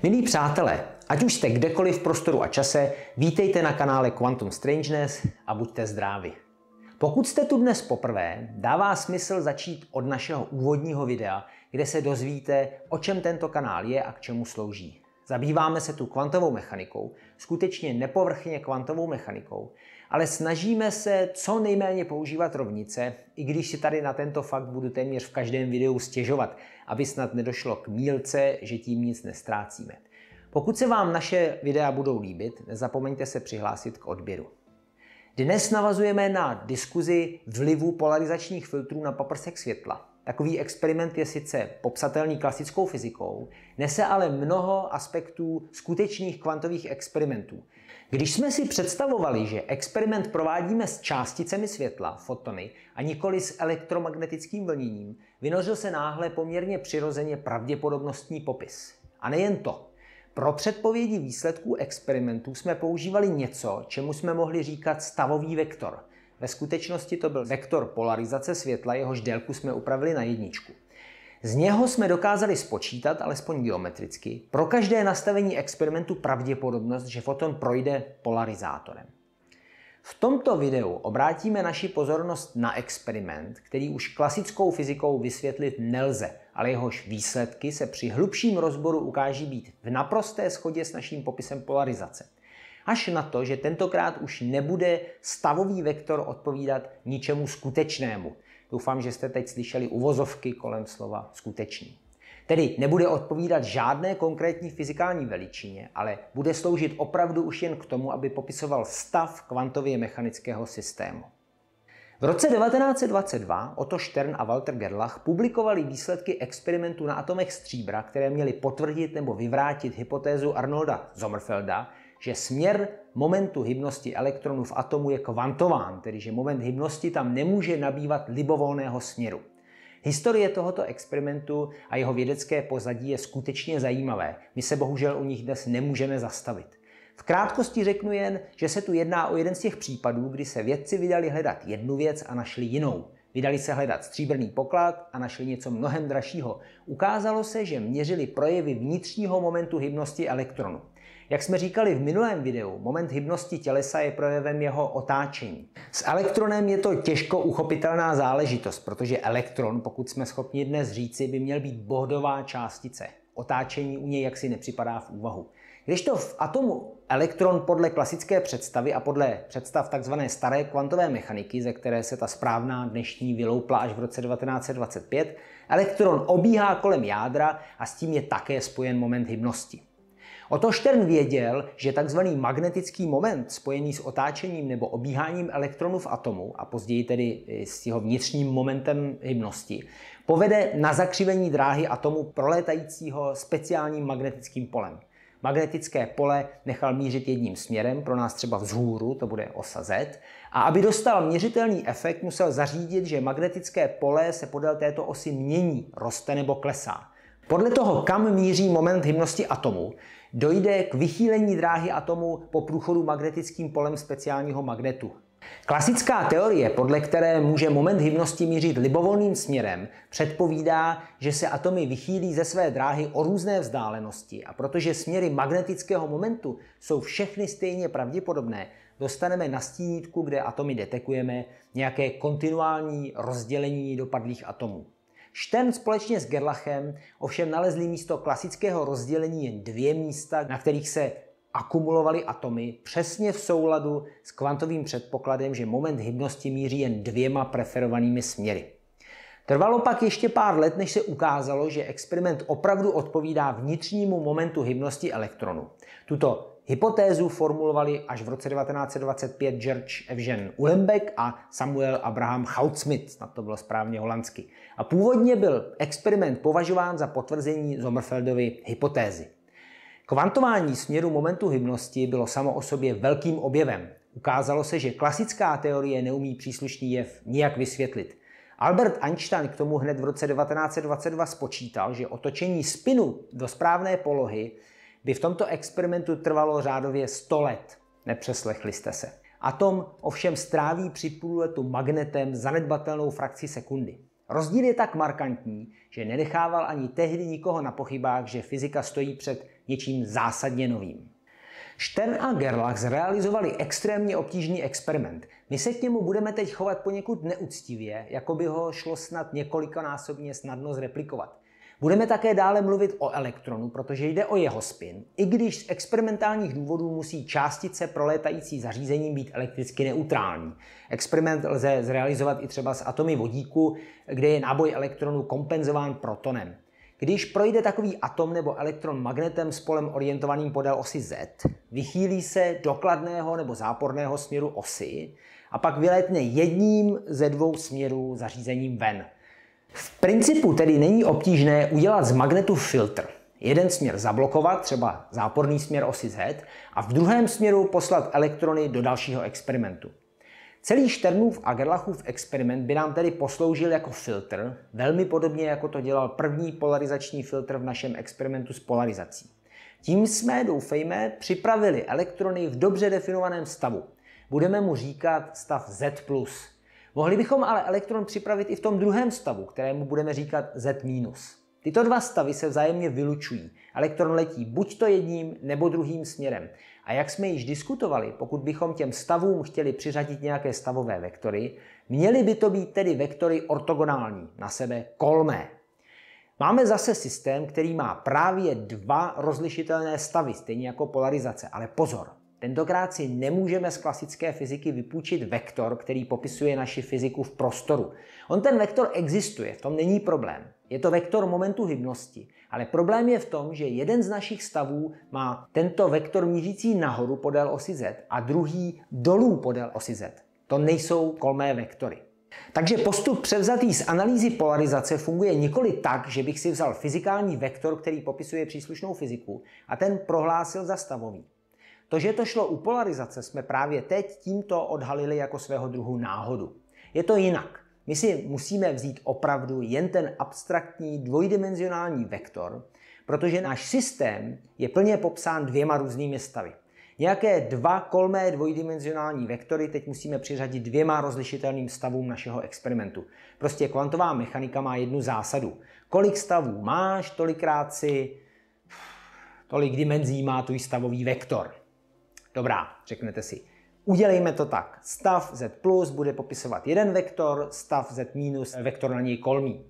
Milí přátelé, ať už jste kdekoliv v prostoru a čase, vítejte na kanále Quantum Strangeness a buďte zdraví. Pokud jste tu dnes poprvé, dává smysl začít od našeho úvodního videa, kde se dozvíte, o čem tento kanál je a k čemu slouží. Zabýváme se tu kvantovou mechanikou, skutečně nepovrchně kvantovou mechanikou, ale snažíme se co nejméně používat rovnice, i když si tady na tento fakt budu téměř v každém videu stěžovat, aby snad nedošlo k mýlce, že tím nic nestrácíme. Pokud se vám naše videa budou líbit, nezapomeňte se přihlásit k odběru. Dnes navazujeme na diskuzi vlivu polarizačních filtrů na paprsek světla. Takový experiment je sice popsatelný klasickou fyzikou, nese ale mnoho aspektů skutečných kvantových experimentů. Když jsme si představovali, že experiment provádíme s částicemi světla, fotony, a nikoli s elektromagnetickým vlněním, vynořil se náhle poměrně přirozeně pravděpodobnostní popis. A nejen to. Pro předpovědi výsledků experimentů jsme používali něco, čemu jsme mohli říkat stavový vektor. Ve skutečnosti to byl vektor polarizace světla, jehož délku jsme upravili na jedničku. Z něho jsme dokázali spočítat, alespoň geometricky, pro každé nastavení experimentu pravděpodobnost, že foton projde polarizátorem. V tomto videu obrátíme naši pozornost na experiment, který už klasickou fyzikou vysvětlit nelze, ale jehož výsledky se při hlubším rozboru ukáží být v naprosté shodě s naším popisem polarizace. Až na to, že tentokrát už nebude stavový vektor odpovídat ničemu skutečnému. Doufám, že jste teď slyšeli uvozovky kolem slova skutečný. Tedy nebude odpovídat žádné konkrétní fyzikální veličině, ale bude sloužit opravdu už jen k tomu, aby popisoval stav kvantově mechanického systému. V roce 1922 Otto Stern a Walter Gerlach publikovali výsledky experimentu na atomech stříbra, které měly potvrdit nebo vyvrátit hypotézu Arnolda Sommerfelda, že směr momentu hybnosti elektronů v atomu je kvantován, tedy že moment hybnosti tam nemůže nabývat libovolného směru. Historie tohoto experimentu a jeho vědecké pozadí je skutečně zajímavé. My se bohužel u nich dnes nemůžeme zastavit. V krátkosti řeknu jen, že se tu jedná o jeden z těch případů, kdy se vědci vydali hledat jednu věc a našli jinou. Vydali se hledat stříbrný poklad a našli něco mnohem dražšího. Ukázalo se, že měřili projevy vnitřního momentu hybnosti elektronu. Jak jsme říkali v minulém videu, moment hybnosti tělesa je projevem jeho otáčení. S elektronem je to těžko uchopitelná záležitost, protože elektron, pokud jsme schopni dnes říci, by měl být bohdová částice. Otáčení u něj jaksi nepřipadá v úvahu. Kdežto v atomu elektron podle klasické představy a podle představ tzv. Staré kvantové mechaniky, ze které se ta správná dnešní vyloupla až v roce 1925, elektron obíhá kolem jádra a s tím je také spojen moment hybnosti. Otto Stern věděl, že tzv. Magnetický moment spojený s otáčením nebo obíháním elektronu v atomu a později tedy s jeho vnitřním momentem hybnosti povede na zakřivení dráhy atomu prolétajícího speciálním magnetickým polem. Magnetické pole nechal mířit jedním směrem, pro nás třeba vzhůru, to bude osa Z, a aby dostal měřitelný efekt, musel zařídit, že magnetické pole se podél této osy mění, roste nebo klesá. Podle toho, kam míří moment hybnosti atomu, dojde k vychýlení dráhy atomu po průchodu magnetickým polem speciálního magnetu. Klasická teorie, podle které může moment hybnosti mířit libovolným směrem, předpovídá, že se atomy vychýlí ze své dráhy o různé vzdálenosti a protože směry magnetického momentu jsou všechny stejně pravděpodobné, dostaneme na stínítku, kde atomy detekujeme, nějaké kontinuální rozdělení dopadlých atomů. Stern společně s Gerlachem ovšem nalezli místo klasického rozdělení jen dvě místa, na kterých se akumulovaly atomy přesně v souladu s kvantovým předpokladem, že moment hybnosti míří jen dvěma preferovanými směry. Trvalo pak ještě pár let, než se ukázalo, že experiment opravdu odpovídá vnitřnímu momentu hybnosti elektronu. Tuto hypotézu formulovali až v roce 1925 George Eugene Uhlenbeck a Samuel Abraham Goudsmit, snad to bylo správně holandsky. A původně byl experiment považován za potvrzení Sommerfeldovy hypotézy. Kvantování směru momentu hybnosti bylo samo o sobě velkým objevem. Ukázalo se, že klasická teorie neumí příslušný jev nijak vysvětlit. Albert Einstein k tomu hned v roce 1922 spočítal, že otočení spinu do správné polohy by v tomto experimentu trvalo řádově 100 let. Nepřeslechli jste se. Atom ovšem stráví při půlletu magnetem zanedbatelnou frakci sekundy. Rozdíl je tak markantní, že nenechával ani tehdy nikoho na pochybách, že fyzika stojí před něčím zásadně novým. Stern a Gerlach zrealizovali extrémně obtížný experiment. My se k němu budeme teď chovat poněkud neúctivě, jako by ho šlo snad několikanásobně snadno zreplikovat. Budeme také dále mluvit o elektronu, protože jde o jeho spin, i když z experimentálních důvodů musí částice prolétající zařízením být elektricky neutrální. Experiment lze zrealizovat i třeba s atomy vodíku, kde je náboj elektronu kompenzován protonem. Když projde takový atom nebo elektron magnetem s polem orientovaným podél osy Z, vychýlí se do kladného nebo záporného směru osy a pak vylétne jedním ze dvou směrů zařízením ven. V principu tedy není obtížné udělat z magnetu filtr. Jeden směr zablokovat, třeba záporný směr osy Z, a v druhém směru poslat elektrony do dalšího experimentu. Celý Sternův a Gerlachův experiment by nám tedy posloužil jako filtr, velmi podobně jako to dělal první polarizační filtr v našem experimentu s polarizací. Tím jsme, doufejme, připravili elektrony v dobře definovaném stavu. Budeme mu říkat stav Z+. Mohli bychom ale elektron připravit i v tom druhém stavu, kterému budeme říkat Z-. Tyto dva stavy se vzájemně vylučují. Elektron letí buď to jedním nebo druhým směrem. A jak jsme již diskutovali, pokud bychom těm stavům chtěli přiřadit nějaké stavové vektory, měly by to být tedy vektory ortogonální, na sebe kolmé. Máme zase systém, který má právě dva rozlišitelné stavy, stejně jako polarizace, ale pozor. Tentokrát si nemůžeme z klasické fyziky vypůjčit vektor, který popisuje naši fyziku v prostoru. On ten vektor existuje, v tom není problém. Je to vektor momentu hybnosti, ale problém je v tom, že jeden z našich stavů má tento vektor mířící nahoru podél osy Z a druhý dolů podél osy Z. To nejsou kolmé vektory. Takže postup převzatý z analýzy polarizace funguje nikoli tak, že bych si vzal fyzikální vektor, který popisuje příslušnou fyziku, a ten prohlásil za stavový. To, že to šlo u polarizace, jsme právě teď tímto odhalili jako svého druhu náhodu. Je to jinak. My si musíme vzít opravdu jen ten abstraktní dvojdimenzionální vektor, protože náš systém je plně popsán dvěma různými stavy. Nějaké dva kolmé dvojdimenzionální vektory teď musíme přiřadit dvěma rozlišitelným stavům našeho experimentu. Prostě kvantová mechanika má jednu zásadu. Kolik stavů máš, tolik dimenzí má tvůj stavový vektor. Dobrá, řeknete si. Udělejme to tak. Stav Z+ bude popisovat jeden vektor, stav Z- vektor na něj kolmý.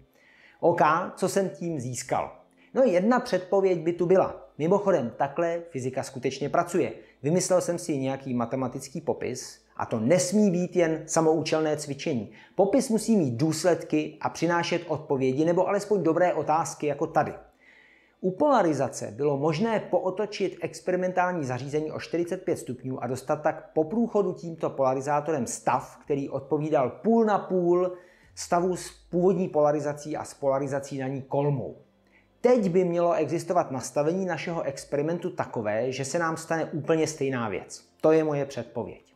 OK, co jsem tím získal? No, jedna předpověď by tu byla. Mimochodem, takhle fyzika skutečně pracuje. Vymyslel jsem si nějaký matematický popis a to nesmí být jen samoučelné cvičení. Popis musí mít důsledky a přinášet odpovědi nebo alespoň dobré otázky jako tady. U polarizace bylo možné pootočit experimentální zařízení o 45 stupňů a dostat tak po průchodu tímto polarizátorem stav, který odpovídal půl na půl stavu s původní polarizací a s polarizací na ní kolmou. Teď by mělo existovat nastavení našeho experimentu takové, že se nám stane úplně stejná věc. To je moje předpověď.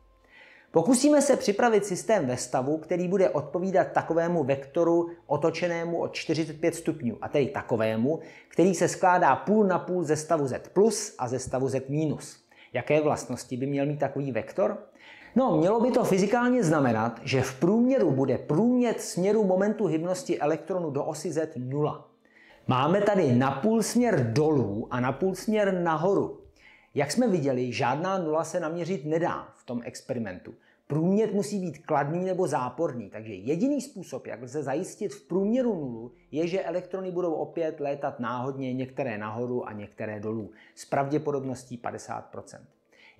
Pokusíme se připravit systém ve stavu, který bude odpovídat takovému vektoru otočenému o 45 stupňů, a tedy takovému, který se skládá půl na půl ze stavu Z+ a ze stavu Z-. Jaké vlastnosti by měl mít takový vektor? No, mělo by to fyzikálně znamenat, že v průměru bude průměr směru momentu hybnosti elektronu do osy Z 0. Máme tady napůl směr dolů a napůl směr nahoru. Jak jsme viděli, žádná nula se naměřit nedá v tom experimentu. Průměr musí být kladný nebo záporný, takže jediný způsob, jak lze zajistit v průměru nulu, je, že elektrony budou opět létat náhodně, některé nahoru a některé dolů, s pravděpodobností 50%.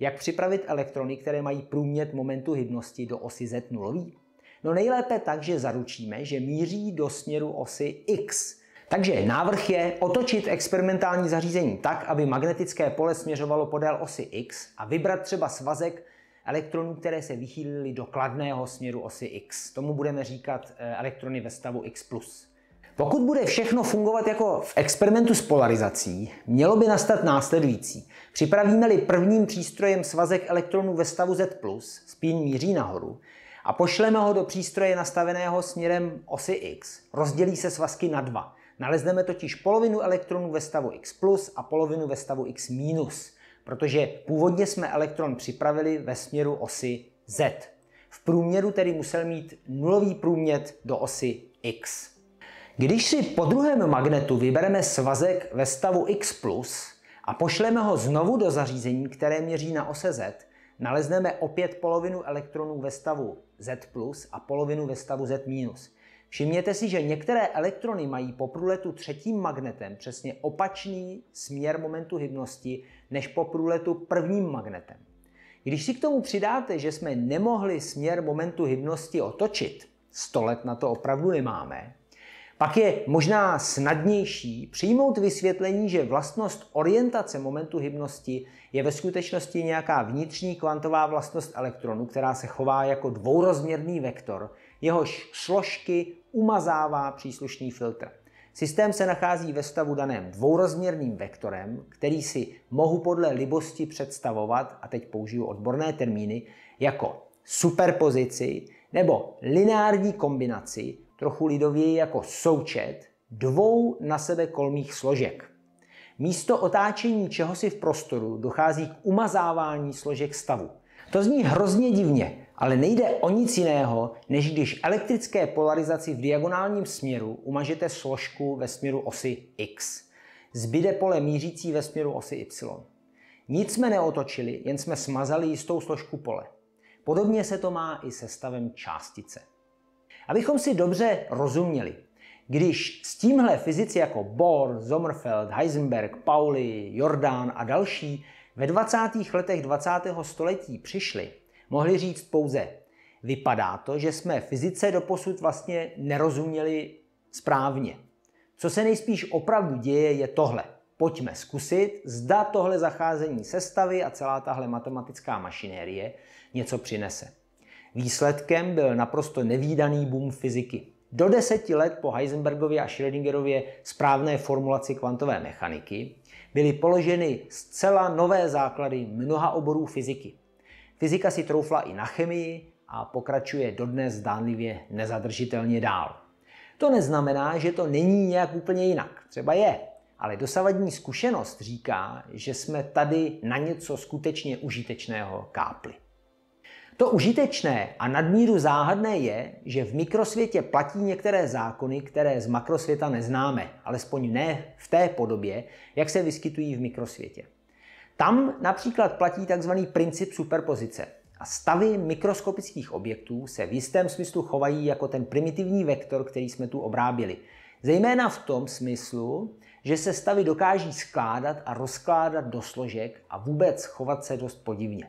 Jak připravit elektrony, které mají průměr momentu hybnosti do osy Z nulový? No nejlépe tak, že zaručíme, že míří do směru osy X. Takže návrh je otočit experimentální zařízení tak, aby magnetické pole směřovalo podél osy X a vybrat třeba svazek elektronů, které se vychýlily do kladného směru osy X. Tomu budeme říkat elektrony ve stavu X+. Pokud bude všechno fungovat jako v experimentu s polarizací, mělo by nastat následující. Připravíme-li prvním přístrojem svazek elektronů ve stavu Z+, spin míří nahoru, a pošleme ho do přístroje nastaveného směrem osy X, rozdělí se svazky na dva. Nalezneme totiž polovinu elektronů ve stavu X+ a polovinu ve stavu X-, protože původně jsme elektron připravili ve směru osy Z. V průměru tedy musel mít nulový průměr do osy X. Když si po druhém magnetu vybereme svazek ve stavu X+, a pošleme ho znovu do zařízení, které měří na ose Z, nalezneme opět polovinu elektronů ve stavu Z+, a polovinu ve stavu Z-. Všimněte si, že některé elektrony mají po průletu třetím magnetem přesně opačný směr momentu hybnosti než po průletu prvním magnetem. Když si k tomu přidáte, že jsme nemohli směr momentu hybnosti otočit, 100 let na to opravdu nemáme, pak je možná snadnější přijmout vysvětlení, že vlastnost orientace momentu hybnosti je ve skutečnosti nějaká vnitřní kvantová vlastnost elektronu, která se chová jako dvourozměrný vektor, jehož složky umazává příslušný filtr. Systém se nachází ve stavu daném dvourozměrným vektorem, který si mohu podle libosti představovat, a teď použiju odborné termíny, jako superpozici nebo lineární kombinaci, trochu lidověji jako součet dvou na sebe kolmých složek. Místo otáčení čehosi v prostoru dochází k umazávání složek stavu. To zní hrozně divně, ale nejde o nic jiného, než když elektrické polarizaci v diagonálním směru umažete složku ve směru osy X. Zbyde pole mířící ve směru osy Y. Nic jsme neotočili, jen jsme smazali jistou složku pole. Podobně se to má i se stavem částice. Abychom si dobře rozuměli, když s tímhle fyzici jako Bohr, Sommerfeld, Heisenberg, Pauli, Jordan a další ve 20. letech 20. století přišli, mohli říct pouze: vypadá to, že jsme fyzice doposud vlastně nerozuměli správně. Co se nejspíš opravdu děje, je tohle. Pojďme zkusit, zda tohle zacházení se stavy a celá tahle matematická mašinérie něco přinese. Výsledkem byl naprosto nevídaný boom fyziky. Do 10 let po Heisenbergově a Schrödingerově správné formulaci kvantové mechaniky byly položeny zcela nové základy mnoha oborů fyziky. Fyzika si troufla i na chemii a pokračuje dodnes zdánlivě nezadržitelně dál. To neznamená, že to není nějak úplně jinak. Třeba je, ale dosavadní zkušenost říká, že jsme tady na něco skutečně užitečného kápli. To užitečné a nadmíru záhadné je, že v mikrosvětě platí některé zákony, které z makrosvěta neznáme, alespoň ne v té podobě, jak se vyskytují v mikrosvětě. Tam například platí tzv. Princip superpozice a stavy mikroskopických objektů se v jistém smyslu chovají jako ten primitivní vektor, který jsme tu obráběli. Zejména v tom smyslu, že se stavy dokáží skládat a rozkládat do složek a vůbec chovat se dost podivně.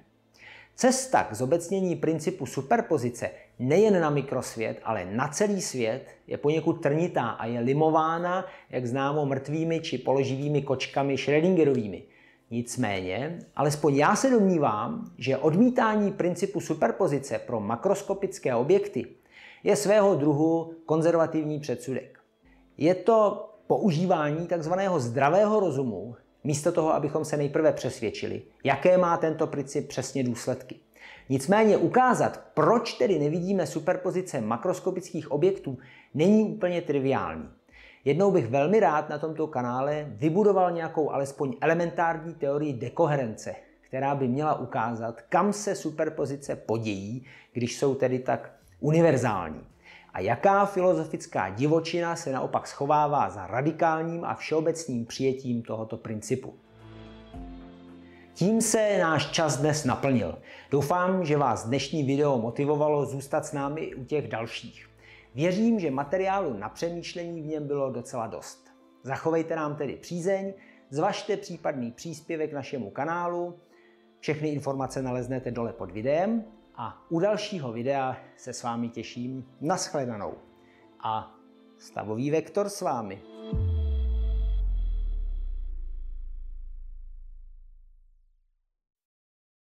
Cesta k zobecnění principu superpozice nejen na mikrosvět, ale na celý svět je poněkud trnitá a je limována, jak známo, mrtvými či položivými kočkami Schrödingerovými. Nicméně, alespoň já se domnívám, že odmítání principu superpozice pro makroskopické objekty je svého druhu konzervativní předsudek. Je to používání takzvaného zdravého rozumu, místo toho, abychom se nejprve přesvědčili, jaké má tento princip přesně důsledky. Nicméně ukázat, proč tedy nevidíme superpozice makroskopických objektů, není úplně triviální. Jednou bych velmi rád na tomto kanále vybudoval nějakou alespoň elementární teorii dekoherence, která by měla ukázat, kam se superpozice podějí, když jsou tedy tak univerzální. A jaká filozofická divočina se naopak schovává za radikálním a všeobecným přijetím tohoto principu. Tím se náš čas dnes naplnil. Doufám, že vás dnešní video motivovalo zůstat s námi i u těch dalších. Věřím, že materiálu na přemýšlení v něm bylo docela dost. Zachovejte nám tedy přízeň, zvažte případný příspěvek našemu kanálu. Všechny informace naleznete dole pod videem. A u dalšího videa se s vámi těším. Naschledanou. A stavový vektor s vámi.